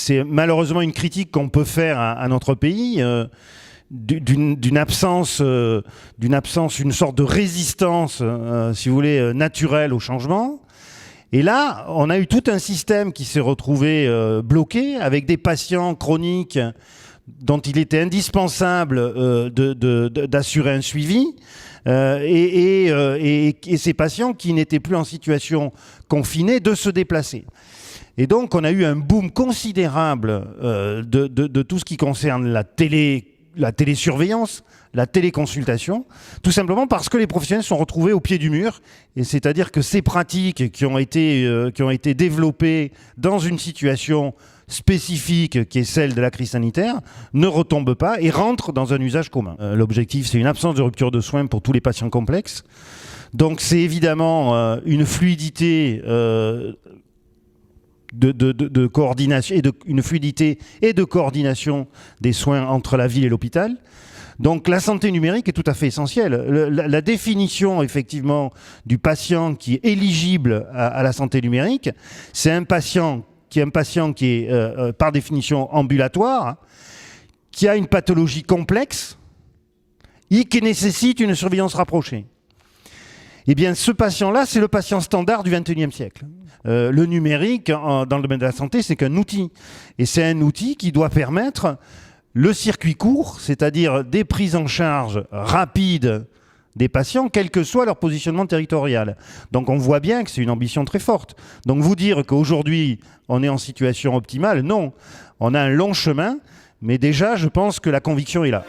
c'est malheureusement une critique qu'on peut faire à notre pays, d'une absence, une sorte de résistance, si vous voulez, naturelle au changement. Et là, on a eu tout un système qui s'est retrouvé bloqué, avec des patients chroniques dont il était indispensable d'assurer un suivi, et ces patients qui n'étaient plus en situation confinée de se déplacer. Et donc, on a eu un boom considérable de tout ce qui concerne la télésurveillance, la téléconsultation, tout simplement parce que les professionnels sont retrouvés au pied du mur. Et c'est-à-dire que ces pratiques qui ont été développées dans une situation spécifique qui est celle de la crise sanitaire ne retombent pas et rentrent dans un usage commun. L'objectif, c'est une absence de rupture de soins pour tous les patients complexes. Donc c'est évidemment une fluidité de coordination, une fluidité et de coordination des soins entre la ville et l'hôpital. Donc la santé numérique est tout à fait essentielle. La définition effectivement du patient qui est éligible à la santé numérique, c'est un patient qui est par définition ambulatoire, qui a une pathologie complexe et qui nécessite une surveillance rapprochée. Eh bien, ce patient-là, c'est le patient standard du XXIe siècle. Le numérique, dans le domaine de la santé, c'est qu'un outil. Et c'est un outil qui doit permettre le circuit court, c'est-à-dire des prises en charge rapides des patients, quel que soit leur positionnement territorial. Donc on voit bien que c'est une ambition très forte. Donc vous dire qu'aujourd'hui, on est en situation optimale, non. On a un long chemin, mais déjà, je pense que la conviction est là.